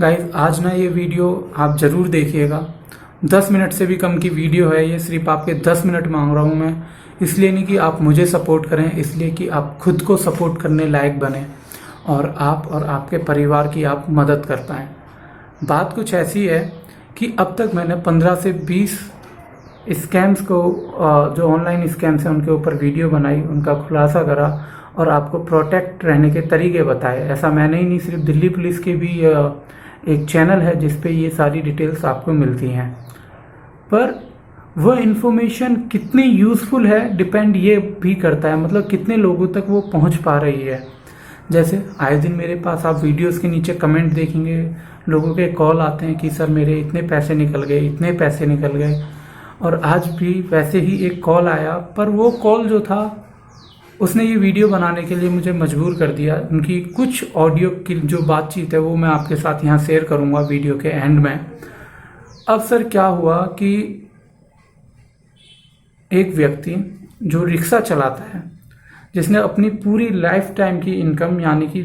Guys आज ना ये वीडियो आप ज़रूर देखिएगा। 10 मिनट से भी कम की वीडियो है ये, सिर्फ आपके 10 मिनट मांग रहा हूँ मैं। इसलिए नहीं कि आप मुझे सपोर्ट करें, इसलिए कि आप खुद को सपोर्ट करने लायक बने और आप और आपके परिवार की आप मदद कर पाएँ। बात कुछ ऐसी है कि अब तक मैंने 15 से 20 स्कैम्स को जो ऑनलाइन स्कैम्स हैं उनके ऊपर वीडियो बनाई, उनका खुलासा करा और आपको प्रोटेक्ट रहने के तरीके बताए। ऐसा मैंने ही नहीं, सिर्फ दिल्ली पुलिस के भी एक चैनल है जिस पे ये सारी डिटेल्स आपको मिलती हैं। पर वह इन्फॉर्मेशन कितनी यूज़फुल है डिपेंड ये भी करता है, मतलब कितने लोगों तक वो पहुंच पा रही है। जैसे आए दिन मेरे पास आप वीडियोस के नीचे कमेंट देखेंगे, लोगों के कॉल आते हैं कि सर मेरे इतने पैसे निकल गए, इतने पैसे निकल गए। और आज भी वैसे ही एक कॉल आया, पर वो कॉल जो था उसने ये वीडियो बनाने के लिए मुझे मजबूर कर दिया। उनकी कुछ ऑडियो की जो बातचीत है वो मैं आपके साथ यहाँ शेयर करूँगा वीडियो के एंड में। अब सर क्या हुआ कि एक व्यक्ति जो रिक्शा चलाता है, जिसने अपनी पूरी लाइफ टाइम की इनकम यानी कि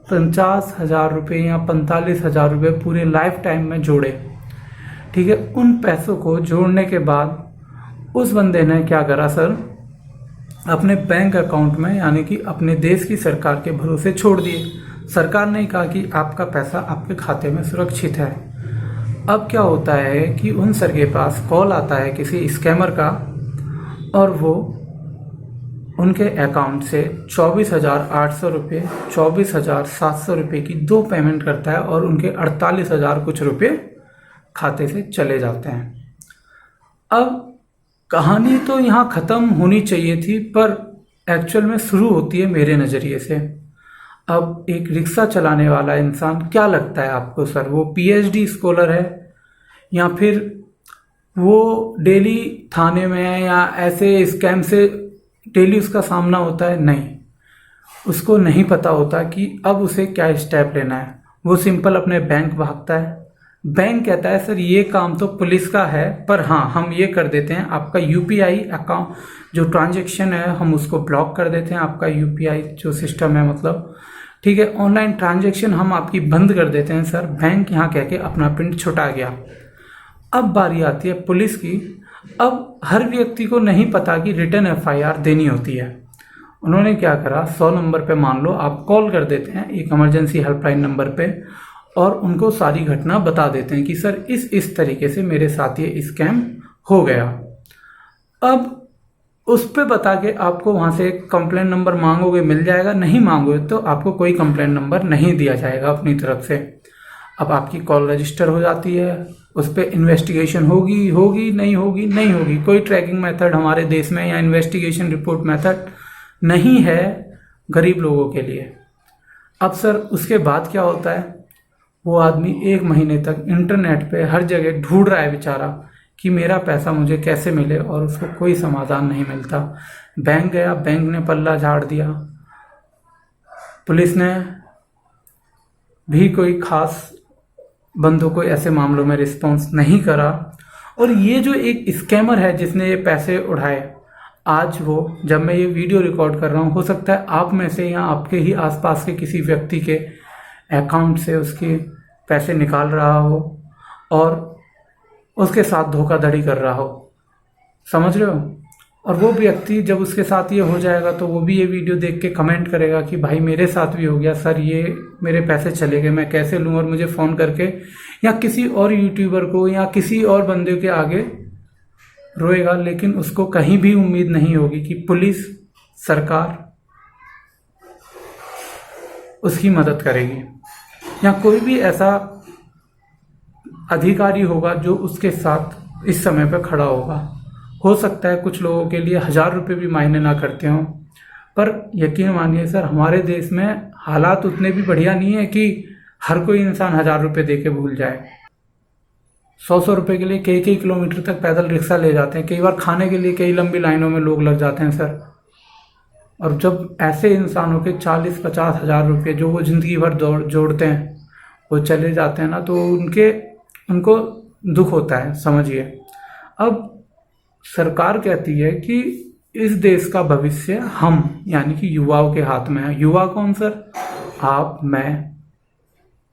50,000 रुपये या 45,000 रुपये पूरे लाइफ टाइम में जोड़े, ठीक है, उन पैसों को जोड़ने के बाद उस बंदे ने क्या करा सर, अपने बैंक अकाउंट में यानी कि अपने देश की सरकार के भरोसे छोड़ दिए। सरकार ने कहा कि आपका पैसा आपके खाते में सुरक्षित है। अब क्या होता है कि उन सर के पास कॉल आता है किसी स्कैमर का और वो उनके अकाउंट से 24,800 रुपये, 24,700 रुपये की दो पेमेंट करता है और उनके 48,000 कुछ रुपये खाते से चले जाते हैं। अब कहानी तो यहाँ ख़त्म होनी चाहिए थी, पर एक्चुअल में शुरू होती है मेरे नज़रिए से। अब एक रिक्शा चलाने वाला इंसान, क्या लगता है आपको सर, वो पीएचडी स्कॉलर है या फिर वो डेली थाने में है या ऐसे स्कैम से डेली उसका सामना होता है? नहीं, उसको नहीं पता होता कि अब उसे क्या स्टेप लेना है। वो सिंपल अपने बैंक भागता है। बैंक कहता है सर ये काम तो पुलिस का है, पर हाँ हम ये कर देते हैं, आपका यूपीआई अकाउंट जो ट्रांजैक्शन है हम उसको ब्लॉक कर देते हैं, आपका यूपीआई जो सिस्टम है, मतलब ठीक है, ऑनलाइन ट्रांजैक्शन हम आपकी बंद कर देते हैं सर। बैंक यहाँ कह के अपना पिंड छुटा गया। अब बारी आती है पुलिस की। अब हर व्यक्ति को नहीं पता कि रिटर्न एफआईआर देनी होती है। उन्होंने क्या करा, 100 नंबर पे मान लो आप कॉल कर देते हैं, एक इमरजेंसी हेल्पलाइन नंबर पे, और उनको सारी घटना बता देते हैं कि सर इस तरीके से मेरे साथ ये स्कैम हो गया। अब उस पे बता के आपको वहाँ से कंप्लेंट नंबर मांगोगे, मिल जाएगा, नहीं मांगोगे तो आपको कोई कंप्लेंट नंबर नहीं दिया जाएगा अपनी तरफ से। अब आपकी कॉल रजिस्टर हो जाती है, उस पर इन्वेस्टिगेशन होगी नहीं होगी। कोई ट्रैकिंग मेथड हमारे देश में या इन्वेस्टिगेशन रिपोर्ट मेथड नहीं है गरीब लोगों के लिए। अब सर उसके बाद क्या होता है, वो आदमी 1 महीने तक इंटरनेट पे हर जगह ढूंढ रहा है बेचारा कि मेरा पैसा मुझे कैसे मिले, और उसको कोई समाधान नहीं मिलता। बैंक गया, बैंक ने पल्ला झाड़ दिया, पुलिस ने भी कोई खास बंदों को ऐसे मामलों में रिस्पॉन्स नहीं करा। और ये जो एक स्कैमर है जिसने ये पैसे उड़ाए, आज वो, जब मैं ये वीडियो रिकॉर्ड कर रहा हूँ, हो सकता है आप में से या आपके ही आसपास के किसी व्यक्ति के अकाउंट से उसके पैसे निकाल रहा हो और उसके साथ धोखाधड़ी कर रहा हो, समझ रहे हो। और वो व्यक्ति जब उसके साथ ये हो जाएगा तो वो भी ये वीडियो देख के कमेंट करेगा कि भाई मेरे साथ भी हो गया सर, ये मेरे पैसे चले गए, मैं कैसे लूँ, और मुझे फ़ोन करके या किसी और यूट्यूबर को या किसी और बंदे के आगे रोएगा। लेकिन उसको कहीं भी उम्मीद नहीं होगी कि पुलिस, सरकार उसकी मदद करेगी या कोई भी ऐसा अधिकारी होगा जो उसके साथ इस समय पर खड़ा होगा। हो सकता है कुछ लोगों के लिए 1,000 रुपये भी मायने ना करते हों, पर यकीन मानिए सर हमारे देश में हालात उतने भी बढ़िया नहीं है कि हर कोई इंसान 1,000 रुपये दे के भूल जाए। 100 रुपये के लिए कई किलोमीटर तक पैदल रिक्शा ले जाते हैं, कई बार खाने के लिए कई लंबी लाइनों में लोग लग जाते हैं सर। और जब ऐसे इंसानों के 40-50 हज़ार रुपये जो वो ज़िंदगी भर जोड़ते हैं वो चले जाते हैं ना, तो उनको दुख होता है, समझिए। अब सरकार कहती है कि इस देश का भविष्य हम यानी कि युवाओं के हाथ में है। युवा कौन सर? आप, मैं,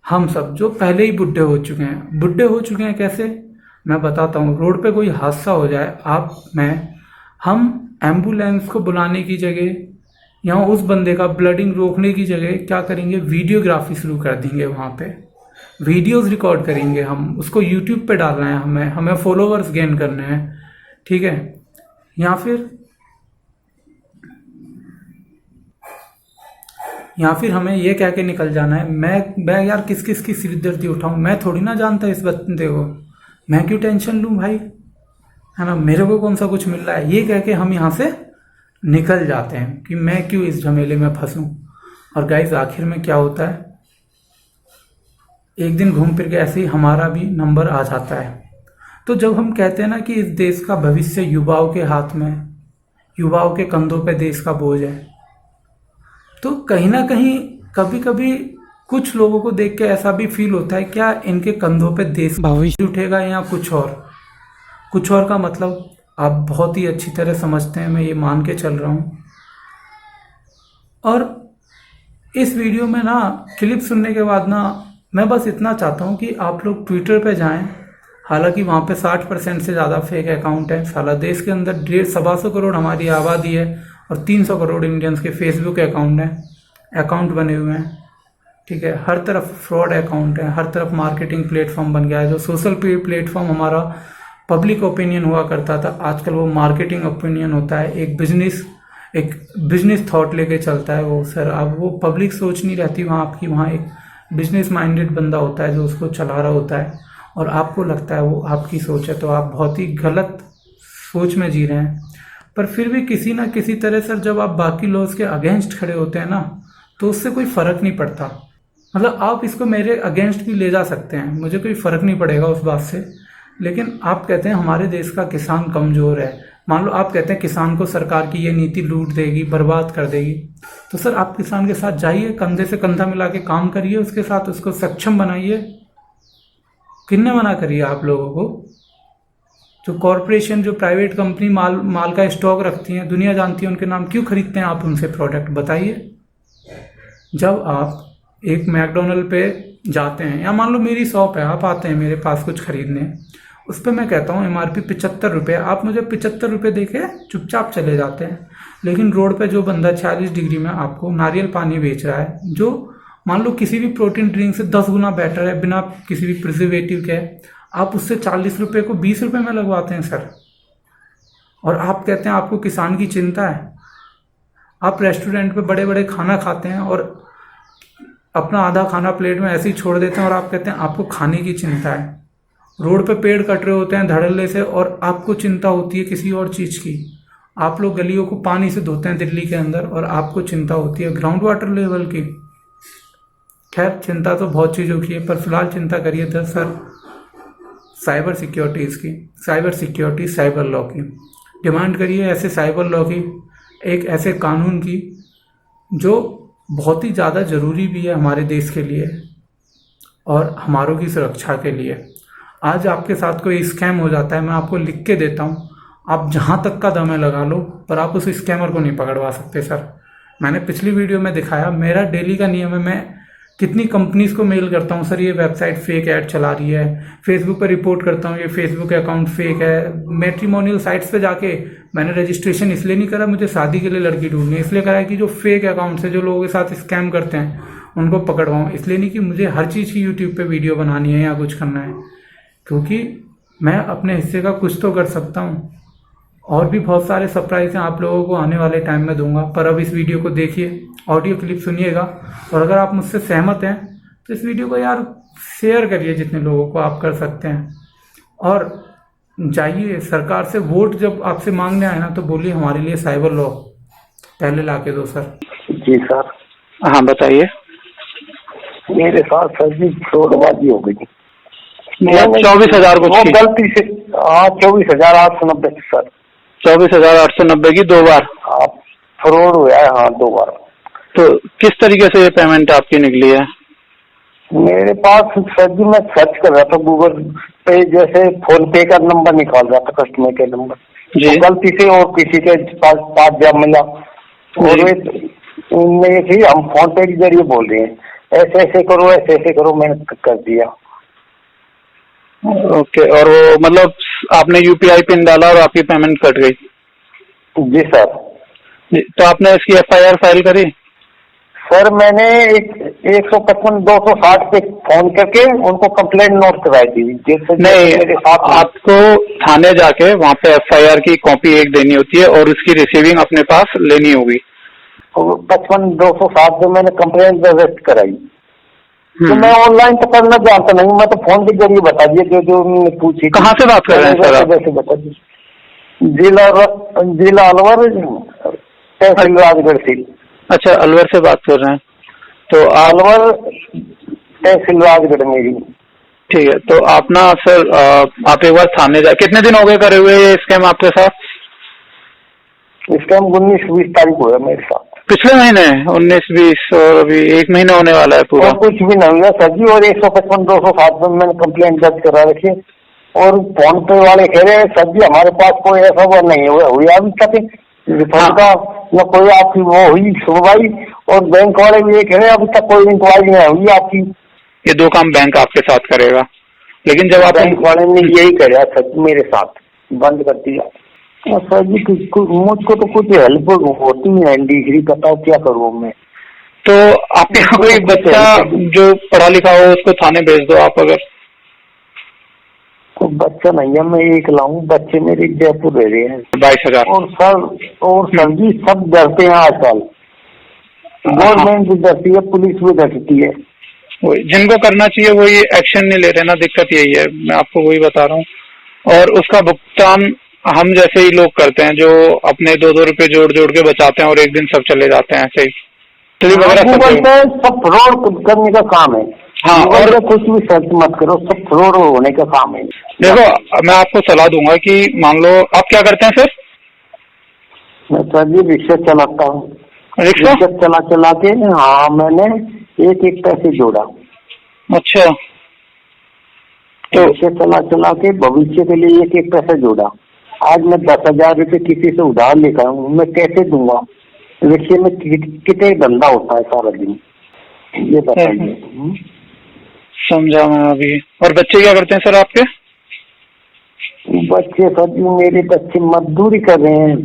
हम सब जो पहले ही बुढ़े हो चुके हैं। बुढ़े हो चुके हैं कैसे, मैं बताता हूँ। रोड पे कोई हादसा हो जाए, हम एम्बुलेंस को बुलाने की जगह या उस बंदे का ब्लडिंग रोकने की जगह क्या करेंगे, वीडियोग्राफी शुरू कर देंगे। वहाँ पे वीडियोस रिकॉर्ड करेंगे, हम उसको यूट्यूब पे डालना है, हमें फॉलोअर्स गेन करने हैं, ठीक है। या फिर हमें ये कह के निकल जाना है, मैं यार किस किस की सिरदर्दी उठाऊं, मैं थोड़ी ना जानता इस बंदे को, मैं क्यों टेंशन लूं भाई, है ना, मेरे को कौन सा कुछ मिल रहा है। ये कह के हम यहाँ से निकल जाते हैं कि मैं क्यों इस झमेले में फंसूं। और गाइस आखिर में क्या होता है, एक दिन घूम फिर के ऐसे ही हमारा भी नंबर आ जाता है। तो जब हम कहते हैं ना कि इस देश का भविष्य युवाओं के हाथ में, युवाओं के कंधों पे देश का बोझ है, तो कहीं ना कहीं कभी कभी कुछ लोगों को देख के ऐसा भी फील होता है, क्या इनके कंधों पे देश भविष्य उठेगा या कुछ और का मतलब आप बहुत ही अच्छी तरह समझते हैं, मैं ये मान के चल रहा हूँ। और इस वीडियो में ना क्लिप सुनने के बाद ना मैं बस इतना चाहता हूँ कि आप लोग ट्विटर पे जाएं। हालांकि वहाँ पे 60% से ज़्यादा फेक अकाउंट है। साला देश के अंदर 150 करोड़ हमारी आबादी है और 300 करोड़ इंडियंस के फेसबुक अकाउंट बने हुए हैं, ठीक है। हर तरफ फ्रॉड अकाउंट है, हर तरफ मार्केटिंग प्लेटफॉर्म बन गया है। जो सोशल प्लेटफॉर्म हमारा पब्लिक ओपिनियन हुआ करता था, आजकल वो मार्केटिंग ओपिनियन होता है। एक बिजनेस थॉट लेके चलता है वो सर। अब वो पब्लिक सोच नहीं रहती वहाँ आपकी, वहाँ एक बिजनेस माइंडेड बंदा होता है जो उसको चला रहा होता है, और आपको लगता है वो आपकी सोच है, तो आप बहुत ही गलत सोच में जी रहे हैं। पर फिर भी किसी ना किसी तरह सर, जब आप बाकी लॉज के अगेंस्ट खड़े होते हैं ना, तो उससे कोई फ़र्क नहीं पड़ता। मतलब आप इसको मेरे अगेंस्ट भी ले जा सकते हैं, मुझे कोई फ़र्क नहीं पड़ेगा उस बात से। लेकिन आप कहते हैं हमारे देश का किसान कमज़ोर है, मान लो आप कहते हैं किसान को सरकार की ये नीति लूट देगी, बर्बाद कर देगी, तो सर आप किसान के साथ जाइए, कंधे से कंधा मिला के काम करिए, उसके साथ उसको सक्षम बनाइए। किन्ने मना करिए आप लोगों को। जो कॉरपोरेशन, जो प्राइवेट कंपनी माल का स्टॉक रखती हैं, दुनिया जानती है उनके नाम, क्यों खरीदते हैं आप उनसे प्रोडक्ट, बताइए। जब आप एक मैकडोनल्ड पे जाते हैं, या मान लो मेरी शॉप है, आप आते हैं मेरे पास कुछ खरीदने, उस पर मैं कहता हूँ MRP 75 रुपये, आप मुझे 75 रुपये देके चुपचाप चले जाते हैं। लेकिन रोड पे जो बंदा 40 डिग्री में आपको नारियल पानी बेच रहा है, जो मान लो किसी भी प्रोटीन ड्रिंक से 10 गुना बेटर है, बिना किसी भी प्रिजर्वेटिव के, आप उससे 40 रुपये को 20 रुपये में लगवाते हैं सर। और आप कहते हैं आपको किसान की चिंता है। आप रेस्टोरेंट पे बड़े बड़े खाना खाते हैं और अपना आधा खाना प्लेट में ऐसे ही छोड़ देते हैं, और आप कहते हैं आपको खाने की चिंता है। रोड पे पेड़ कट रहे होते हैं धड़ल्ले से, और आपको चिंता होती है किसी और चीज़ की। आप लोग गलियों को पानी से धोते हैं दिल्ली के अंदर, और आपको चिंता होती है ग्राउंड वाटर लेवल की। खैर, चिंता तो बहुत चीज़ों की है, पर फिलहाल चिंता करिए तो sir cyber security cyber law की डिमांड करिए। ऐसे साइबर लॉ की, एक ऐसे कानून की जो बहुत ही ज़्यादा ज़रूरी भी है हमारे देश के लिए और हमारों की सुरक्षा के लिए। आज आपके साथ कोई स्कैम हो जाता है, मैं आपको लिख के देता हूँ, आप जहाँ तक का दम है लगा लो, पर आप उस स्कैमर को नहीं पकड़वा सकते सर। मैंने पिछली वीडियो में दिखाया, मेरा डेली का नियम है, मैं कितनी कंपनीज को मेल करता हूँ, सर ये वेबसाइट फेक ऐड चला रही है, फेसबुक पर रिपोर्ट करता हूँ ये फेसबुक अकाउंट फेक है। मैट्रिमोनियल साइट्स पे जाके मैंने रजिस्ट्रेशन इसलिए नहीं करा, मुझे शादी के लिए लड़की ढूंढनी है, इसलिए करा है कि जो फेक अकाउंट्स है, जो लोगों के साथ स्कैम करते हैं, उनको पकड़वाऊँ। इसलिए नहीं कि मुझे हर चीज़ की यूट्यूब पर वीडियो बनानी है या कुछ करना है, क्योंकि मैं अपने हिस्से का कुछ तो कर सकता हूँ। और भी बहुत सारे सरप्राइज हैं आप लोगों को आने वाले टाइम में दूंगा, पर अब इस वीडियो को देखिए, ऑडियो क्लिप सुनिएगा, और अगर आप मुझसे सहमत हैं तो इस वीडियो को यार शेयर करिए जितने लोगों को आप कर सकते हैं। और जाइए सरकार से वोट जब आपसे मांगने आए ना, तो बोलिए हमारे लिए साइबर लॉ पहले ला के दो सर। जी सर। हाँ बताइए। मेरे साथ सर जी फ्रॉडबाजी हो गई। 24,000 कुछ की गलती से, हाँ 24,890 सर। 24,890 की 2 बार आप फ्रॉड हुआ है? हाँ 2 बार। तो किस तरीके से ये पेमेंट आपकी निकली है? मेरे पास सर जी मैं सर्च कर रहा था गूगल पे, जैसे फोन पे का नंबर निकाल रहा था, कस्टमर के नंबर, तो गलती से और किसी के पास जब मिला, और उनमें थी हम फोन पे के जरिए बोल रहे हैं, ऐसे ऐसे करो, मैंने कर दिया। ओके, और वो मतलब आपने यूपीआई पिन डाला और आपकी पेमेंट कट गई? जी सर। तो आपने इसकी एफआईआर फाइल करी? सर मैंने 155-260 पे फोन करके उनको कंप्लेंट नोट कराई थी। नहीं, मेरे साथ आपको थाने जाके वहाँ पे एफआईआर की कॉपी एक देनी होती है और उसकी रिसीविंग अपने पास लेनी होगी। 55-260 पे मैंने कंप्लेंट दर्ज कराई। तो मैं ऑनलाइन तो करना जानता नहीं, मैं तो फोन के जरिए बता दिया जो उन्होंने पूछी। कहाँ से बात कर रहे हैं सर आप? वैसे बता दिया। जिला अलवर, तहसील राजगढ़ से। अच्छा, अलवर से बात कर रहे हैं। तो अलवर तहसील राजगढ़ मेरी। ठीक है, तो आप ना सर आप एक बार थाने जा। कितने दिन हो गए करे हुए ये स्कैम आपके साथ? स्कैम 19-20 तारीख हुआ मेरे साथ। पिछले महीने 19-20, और अभी 1 महीना होने वाला है पूरा। और कुछ भी नहीं हुआ सर जी। और 155-260 में मैंने कंप्लेंट दर्ज करा रखी है। और फोन पे वाले कह रहे हैं सर जी हमारे पास कोई ऐसा वो नहीं हुआ अभी तक रिफंड का न कोई आपकी वो हुई सुनवाई। और बैंक वाले भी ये कह रहे हैं अभी तक कोई इंक्वायरी नहीं हुई आपकी। ये 2 काम बैंक आपके साथ करेगा, लेकिन जब आप बैंक वाले ने यही करा सर मेरे साथ, बंद कर दिया। और सर जी मुझको तो कुछ हेल्प होती नहीं, डिग्री बताओ क्या करूँ मैं। तो आपके यहाँ कोई बच्चा जो पढ़ा लिखा हो उसको थाने भेज दो आप। अगर तो बच्चा नहीं है, मैं एक लाऊं। बच्चे मेरे जयपुर रह रहे हैं। 22,000। और सर जी सब डरते हैं आजकल। गवर्नमेंट भी डरती है, पुलिस भी डरती है। जिनको करना चाहिए वो ये एक्शन नहीं ले रहे ना, दिक्कत यही है। मैं आपको वही बता रहा हूँ। और उसका भुगतान हम जैसे ही लोग करते हैं जो अपने 2-2 रुपए जोड़ जोड़ के बचाते हैं और एक दिन सब चले जाते हैं ऐसे ही। गूगल पे सब फ्रॉड करने का काम है। हाँ, और कुछ भी सर्च मत करो, सब फ्रॉड होने का काम है। देखो मैं आपको सलाह दूंगा कि मान लो आप क्या करते हैं सर? मैं सर जी रिक्शा चलाता हूँ। रिक्शा चला के हाँ मैंने एक पैसे जोड़ा। अच्छा, तो रिक्शा चला के भविष्य के लिए एक पैसा जोड़ा। आज मैं 10,000 रुपये किसी से उधार लेकर हूँ, मैं कैसे दूंगा? रिक्शे में कितने धंधा होता है सारा दिन, ये बताइए। समझा मैं अभी। और बच्चे क्या करते हैं सर आपके? बच्चे सर जी मेरे बच्चे मजदूरी कर रहे हैं,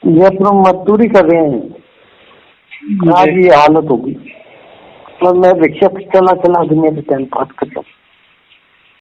जयपुर मजदूरी कर रहे हैं। आज ये हालत होगी। तो मैं रिक्शा चला के मेरे टाइम पास कर सकता।